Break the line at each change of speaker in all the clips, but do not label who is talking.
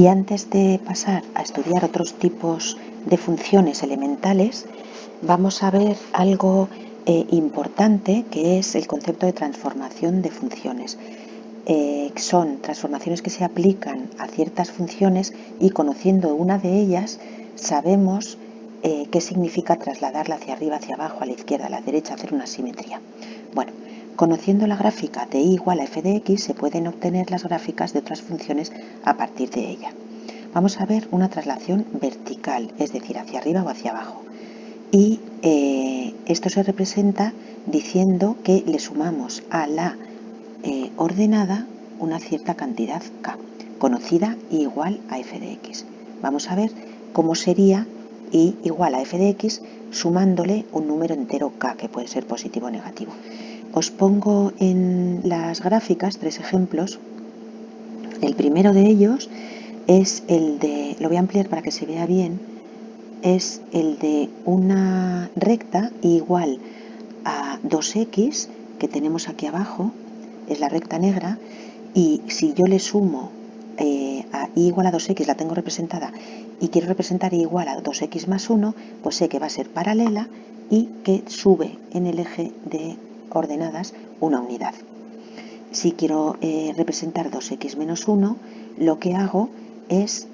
Y antes de pasar a estudiar otros tipos de funciones elementales, vamos a ver algo importante, que es el concepto de transformación de funciones. Son transformaciones que se aplican a ciertas funciones y, conociendo una de ellas, sabemos qué significa trasladarla hacia arriba, hacia abajo, a la izquierda, a la derecha, hacer una simetría. Bueno, conociendo la gráfica de y igual a f de x, se pueden obtener las gráficas de otras funciones a partir de ella. Vamos a ver una traslación vertical, es decir, hacia arriba o hacia abajo. Y esto se representa diciendo que le sumamos a la ordenada una cierta cantidad k, conocida y igual a f de x. Vamos a ver cómo sería y igual a f de x sumándole un número entero k, que puede ser positivo o negativo. Os pongo en las gráficas 3 ejemplos. El primero de ellos es el de, lo voy a ampliar para que se vea bien, es el de una recta igual a 2x que tenemos aquí abajo, es la recta negra, y si yo le sumo a y igual a 2x, la tengo representada, y quiero representar y igual a 2x más 1, pues sé que va a ser paralela y que sube en el eje de ordenadas una unidad. Si quiero representar 2x menos 1, lo que hago es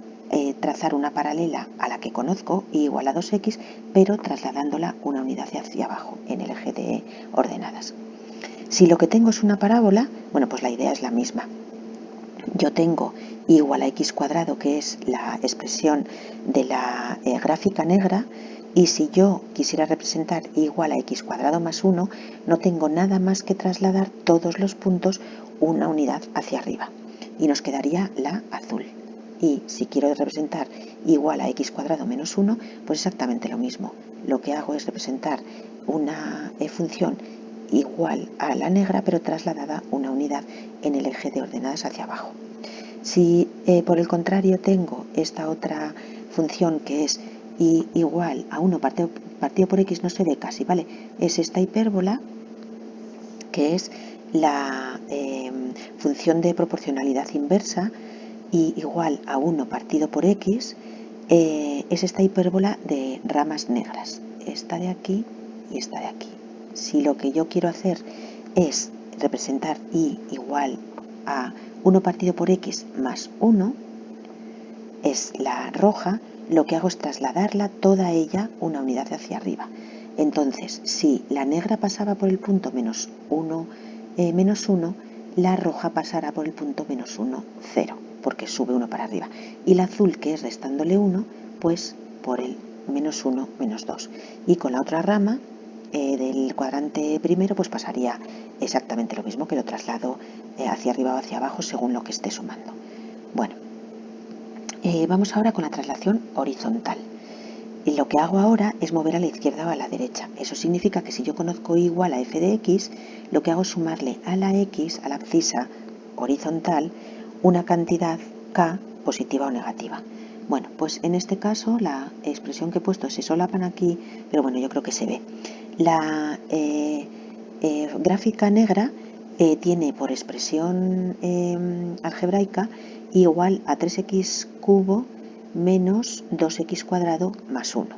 trazar una paralela a la que conozco, y igual a 2x, pero trasladándola una unidad hacia abajo en el eje de ordenadas. Si lo que tengo es una parábola, bueno, pues la idea es la misma. Yo tengo y igual a x cuadrado, que es la expresión de la gráfica negra, y si yo quisiera representar y igual a x cuadrado más 1, no tengo nada más que trasladar todos los puntos una unidad hacia arriba, y nos quedaría la azul. Y si quiero representar igual a x cuadrado menos 1, pues exactamente lo mismo. Lo que hago es representar una función igual a la negra, pero trasladada una unidad en el eje de ordenadas hacia abajo. Si por el contrario tengo esta otra función, que es y igual a 1 partido por x, no se ve casi, ¿vale? Es esta hipérbola, que es la función de proporcionalidad inversa, y igual a 1 partido por x, es esta hipérbola de ramas negras, esta de aquí y esta de aquí. Si lo que yo quiero hacer es representar y igual a 1 partido por x más 1, es la roja, lo que hago es trasladarla toda ella una unidad hacia arriba. Entonces, si la negra pasaba por el punto menos 1, la roja pasará por el punto menos 1, 0, porque sube 1 para arriba. Y la azul, que es restándole 1, pues por el menos 1, menos 2. Y con la otra rama del cuadrante primero, pues pasaría exactamente lo mismo, que lo traslado hacia arriba o hacia abajo según lo que esté sumando. Bueno, vamos ahora con la traslación horizontal. Y lo que hago ahora es mover a la izquierda o a la derecha. Eso significa que si yo conozco igual a f de x, lo que hago es sumarle a la x, a la abscisa horizontal, una cantidad k positiva o negativa. Bueno, pues en este caso la expresión que he puesto se solapan aquí, pero bueno, yo creo que se ve. La gráfica negra tiene por expresión algebraica igual a 3x cubo menos 2x cuadrado más 1.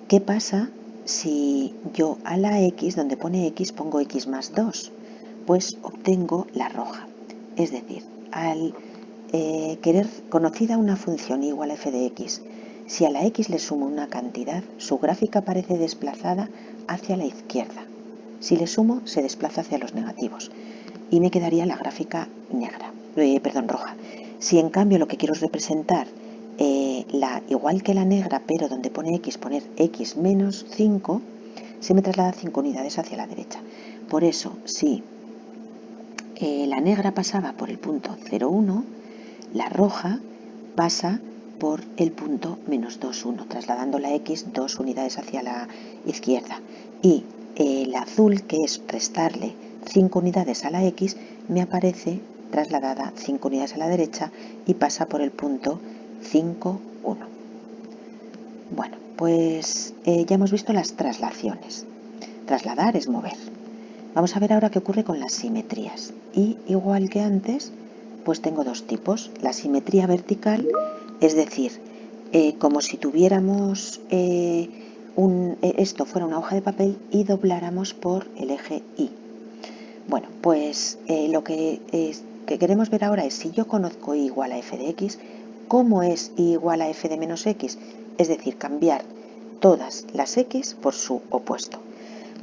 ¿Qué pasa si yo a la x, donde pone x, pongo x más 2? Pues obtengo la roja. Es decir, al querer conocida una función igual a f de x, si a la x le sumo una cantidad, su gráfica parece desplazada hacia la izquierda. Si le sumo, se desplaza hacia los negativos y me quedaría la gráfica roja. Si en cambio lo que quiero es representar igual que la negra, pero donde pone x, poner x menos 5, se me traslada 5 unidades hacia la derecha. Por eso, si la negra pasaba por el punto 0,1, la roja pasa por el punto menos 2,1, trasladando la x 2 unidades hacia la izquierda. Y el azul, que es restarle 5 unidades a la x, me aparece trasladada 5 unidades a la derecha y pasa por el punto 5,1. Bueno, pues ya hemos visto las traslaciones. Trasladar es mover. Vamos a ver ahora qué ocurre con las simetrías. Y igual que antes, pues tengo dos tipos. La simetría vertical, es decir, como si tuviéramos esto fuera una hoja de papel y dobláramos por el eje Y. Bueno, pues lo que queremos ver ahora es si yo conozco y igual a f de x, ¿cómo es y igual a f de menos x? Es decir, cambiar todas las x por su opuesto.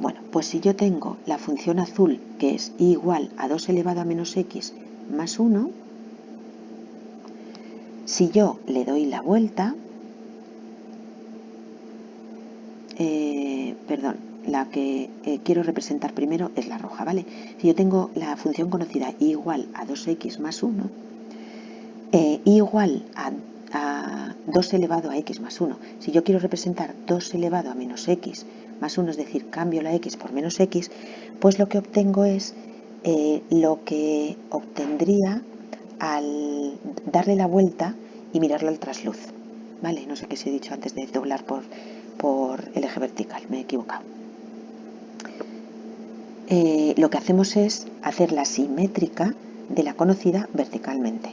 Bueno, pues si yo tengo la función azul, que es y igual a 2 elevado a menos x más 1, si yo le doy la vuelta, la que quiero representar primero es la roja, ¿vale? Si yo tengo la función conocida y igual a 2x más 1, igual a 2 elevado a x más 1. Si yo quiero representar 2 elevado a menos x más 1, es decir, cambio la x por menos x, pues lo que obtengo es lo que obtendría al darle la vuelta y mirarlo al trasluz. ¿Vale? No sé qué se he dicho antes de doblar por el eje vertical, me he equivocado. Lo que hacemos es hacer la simétrica de la conocida verticalmente.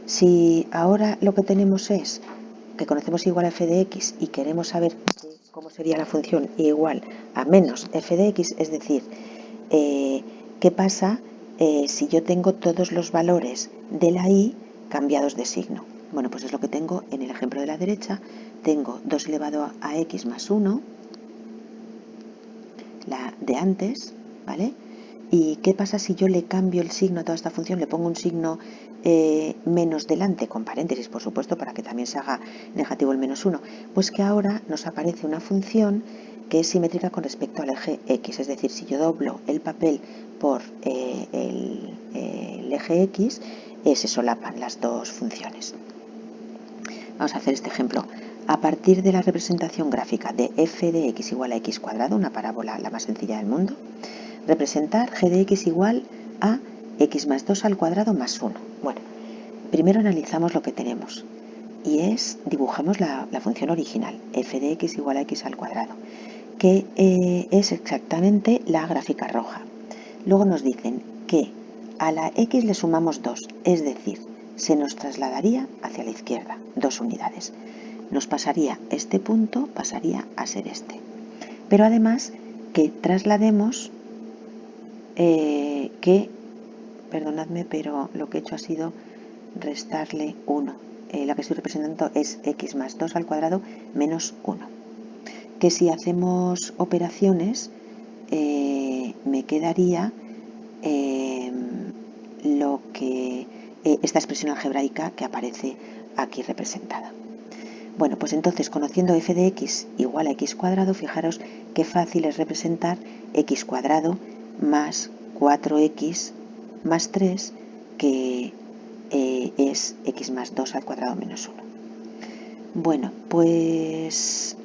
Si ahora lo que tenemos es que conocemos igual a f de x y queremos saber cómo sería la función igual a menos f de x, es decir, ¿qué pasa si yo tengo todos los valores de la y cambiados de signo? Bueno, pues es lo que tengo en el ejemplo de la derecha. Tengo 2 elevado a x más 1, la de antes, ¿vale? ¿Y qué pasa si yo le cambio el signo a toda esta función? Le pongo un signo menos delante, con paréntesis, por supuesto, para que también se haga negativo el menos 1. Pues que ahora nos aparece una función que es simétrica con respecto al eje x. Es decir, si yo doblo el papel por el eje x, se solapan las dos funciones. Vamos a hacer este ejemplo. A partir de la representación gráfica de f de x igual a x cuadrado, una parábola la más sencilla del mundo, representar g de x igual a x más 2 al cuadrado más 1. Bueno, primero analizamos lo que tenemos y dibujamos la función original, f de x igual a x al cuadrado, que es exactamente la gráfica roja. Luego nos dicen que a la x le sumamos 2, es decir, se nos trasladaría hacia la izquierda, 2 unidades. Nos pasaría este punto, pasaría a ser este. Pero además que traslademos perdonadme, pero lo que he hecho ha sido restarle 1. La que estoy representando es x más 2 al cuadrado menos 1. Que si hacemos operaciones, me quedaría esta expresión algebraica que aparece aquí representada. Bueno, pues entonces, conociendo f de x igual a x cuadrado, fijaros qué fácil es representar x cuadrado más 4x más 3, que es x más 2 al cuadrado menos 1. Bueno, pues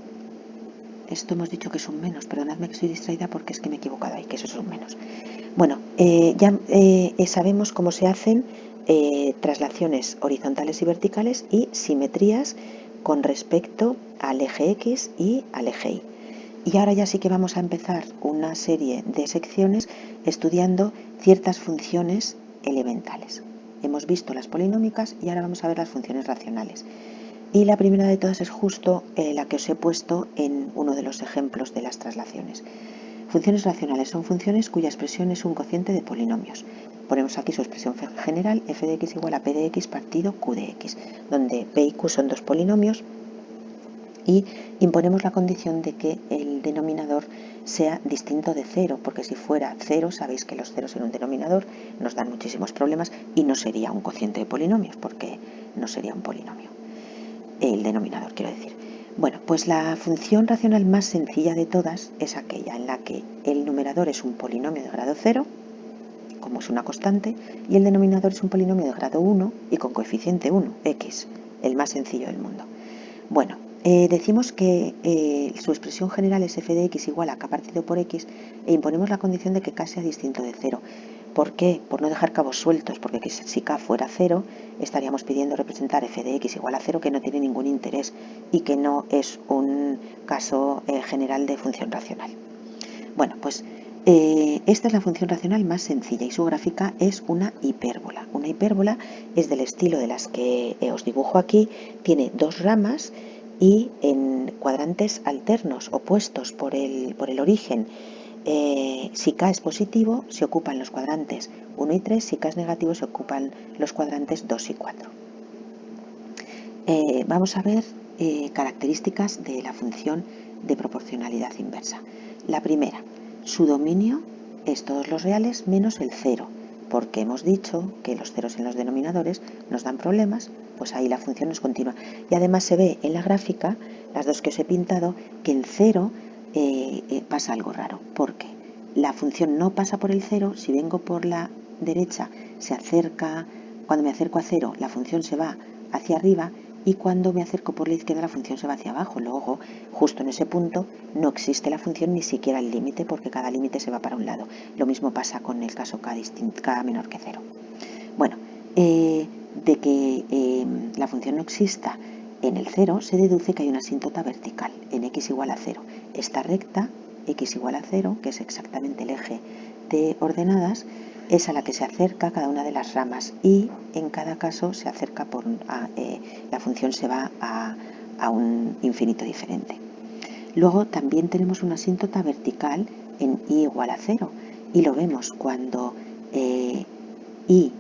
esto hemos dicho que es un menos. Perdonadme que estoy distraída porque es que me he equivocado ahí, que eso es un menos. Bueno, ya sabemos cómo se hacen traslaciones horizontales y verticales y simetrías con respecto al eje X y al eje Y. Y ahora ya sí que vamos a empezar una serie de secciones estudiando ciertas funciones elementales. Hemos visto las polinómicas y ahora vamos a ver las funciones racionales. Y la primera de todas es justo la que os he puesto en uno de los ejemplos de las traslaciones. Funciones racionales son funciones cuya expresión es un cociente de polinomios. Ponemos aquí su expresión general, f de x igual a p de x partido q de x, donde p y q son dos polinomios y imponemos la condición de que el denominador sea distinto de 0, porque si fuera 0, sabéis que los ceros en un denominador nos dan muchísimos problemas y no sería un cociente de polinomios, porque no sería un polinomio. El denominador, quiero decir. Bueno, pues la función racional más sencilla de todas es aquella en la que el numerador es un polinomio de grado 0, como es una constante, y el denominador es un polinomio de grado 1 y con coeficiente 1, x, el más sencillo del mundo. Bueno, decimos que su expresión general es f de x igual a k partido por x e imponemos la condición de que k sea distinto de 0. ¿Por qué? Por no dejar cabos sueltos, porque si k fuera 0, estaríamos pidiendo representar f de x igual a 0, que no tiene ningún interés y que no es un caso general de función racional. Bueno, pues Esta es la función racional más sencilla y su gráfica es una hipérbola. Una hipérbola es del estilo de las que os dibujo aquí, tiene dos ramas y en cuadrantes alternos, opuestos por el origen. Si K es positivo, se ocupan los cuadrantes 1 y 3, si K es negativo, se ocupan los cuadrantes 2 y 4. Vamos a ver características de la función de proporcionalidad inversa. La primera, su dominio es todos los reales menos el cero, porque hemos dicho que los ceros en los denominadores nos dan problemas, pues ahí la función es continua. Y además se ve en la gráfica, las dos que os he pintado, que en cero pasa algo raro, porque la función no pasa por el cero. Si vengo por la derecha, se acerca, cuando me acerco a cero, la función se va hacia arriba, y cuando me acerco por la izquierda la función se va hacia abajo. Luego, justo en ese punto, no existe la función ni siquiera el límite, porque cada límite se va para un lado. Lo mismo pasa con el caso K menor que 0. Bueno, de que la función no exista en el 0 se deduce que hay una asíntota vertical en x igual a 0. Esta recta, x igual a 0, que es exactamente el eje de ordenadas, es a la que se acerca cada una de las ramas, y en cada caso se acerca la función se va a un infinito diferente. Luego también tenemos una asíntota vertical en y igual a 0, y lo vemos cuando y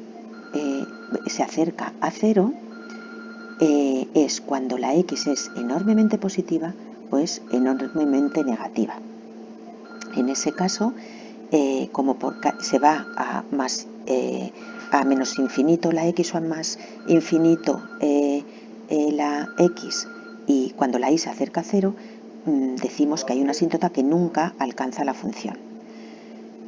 se acerca a 0, es cuando la x es enormemente positiva o es enormemente negativa. En ese caso, como se va a menos infinito la x o a más infinito la x, y cuando la y se acerca a 0, decimos que hay una asíntota que nunca alcanza la función.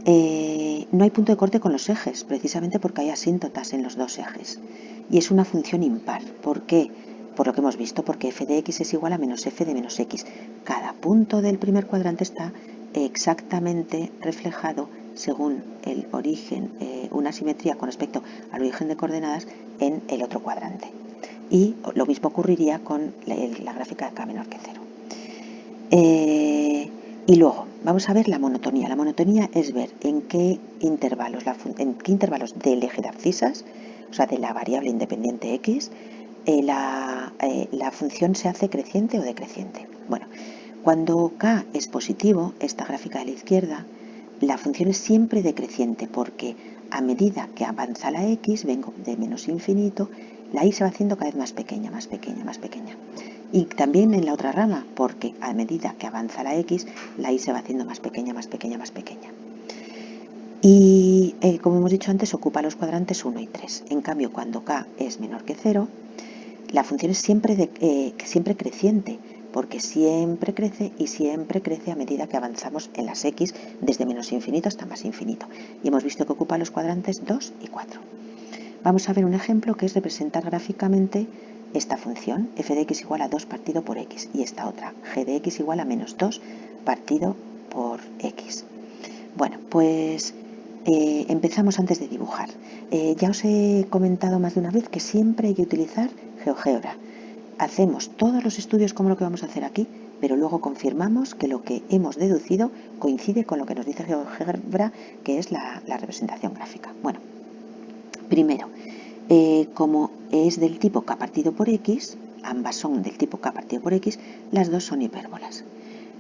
No hay punto de corte con los ejes, precisamente porque hay asíntotas en los dos ejes. Y es una función impar. ¿Por qué? Por lo que hemos visto, porque f de x es igual a menos f de menos x. Cada punto del primer cuadrante está exactamente reflejado según el origen, una simetría con respecto al origen de coordenadas en el otro cuadrante. Y lo mismo ocurriría con la gráfica de K menor que 0. Y luego vamos a ver la monotonía. La monotonía es ver en qué intervalos del eje de abscisas, o sea, de la variable independiente x, la función se hace creciente o decreciente. Bueno, cuando K es positivo, esta gráfica de la izquierda, la función es siempre decreciente, porque a medida que avanza la x, vengo de menos infinito, la y se va haciendo cada vez más pequeña, más pequeña, más pequeña. Y también en la otra rama, porque a medida que avanza la x, la y se va haciendo más pequeña, más pequeña, más pequeña. Y como hemos dicho antes, ocupa los cuadrantes 1 y 3. En cambio, cuando K es menor que 0, la función es siempre creciente, porque siempre crece y siempre crece a medida que avanzamos en las x, desde menos infinito hasta más infinito. Y hemos visto que ocupa los cuadrantes 2 y 4. Vamos a ver un ejemplo, que es representar gráficamente esta función, f de x igual a 2 partido por x, y esta otra, g de x igual a menos 2 partido por x. Bueno, pues empezamos antes de dibujar. Ya os he comentado más de una vez que siempre hay que utilizar GeoGebra. Hacemos todos los estudios como lo que vamos a hacer aquí, pero luego confirmamos que lo que hemos deducido coincide con lo que nos dice GeoGebra, que es la representación gráfica. Bueno, primero, como es del tipo K partido por X, ambas son del tipo K partido por X, las dos son hipérbolas.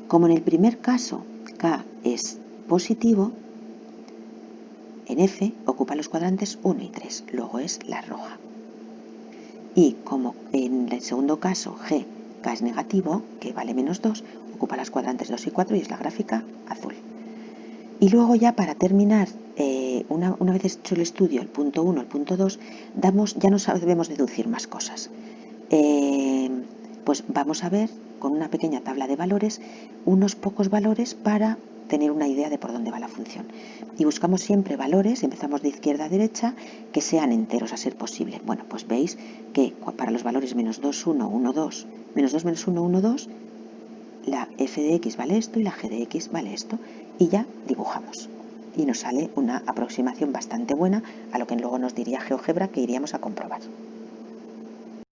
Como en el primer caso K es positivo, en F ocupa los cuadrantes 1 y 3, luego es la roja. Y como en el segundo caso G, K es negativo, que vale menos 2, ocupa los cuadrantes 2 y 4 y es la gráfica azul. Y luego ya para terminar, una vez hecho el estudio, el punto 1, el punto 2, ya no debemos deducir más cosas. Pues vamos a ver con una pequeña tabla de valores unos pocos valores para tener una idea de por dónde va la función. Y buscamos siempre valores, empezamos de izquierda a derecha, que sean enteros a ser posible. Bueno, pues veis que para los valores menos 2, 1, 1, 2, menos 2, menos 1, 1, 2, la f de x vale esto y la g de x vale esto, y ya dibujamos. Y nos sale una aproximación bastante buena a lo que luego nos diría GeoGebra que iríamos a comprobar.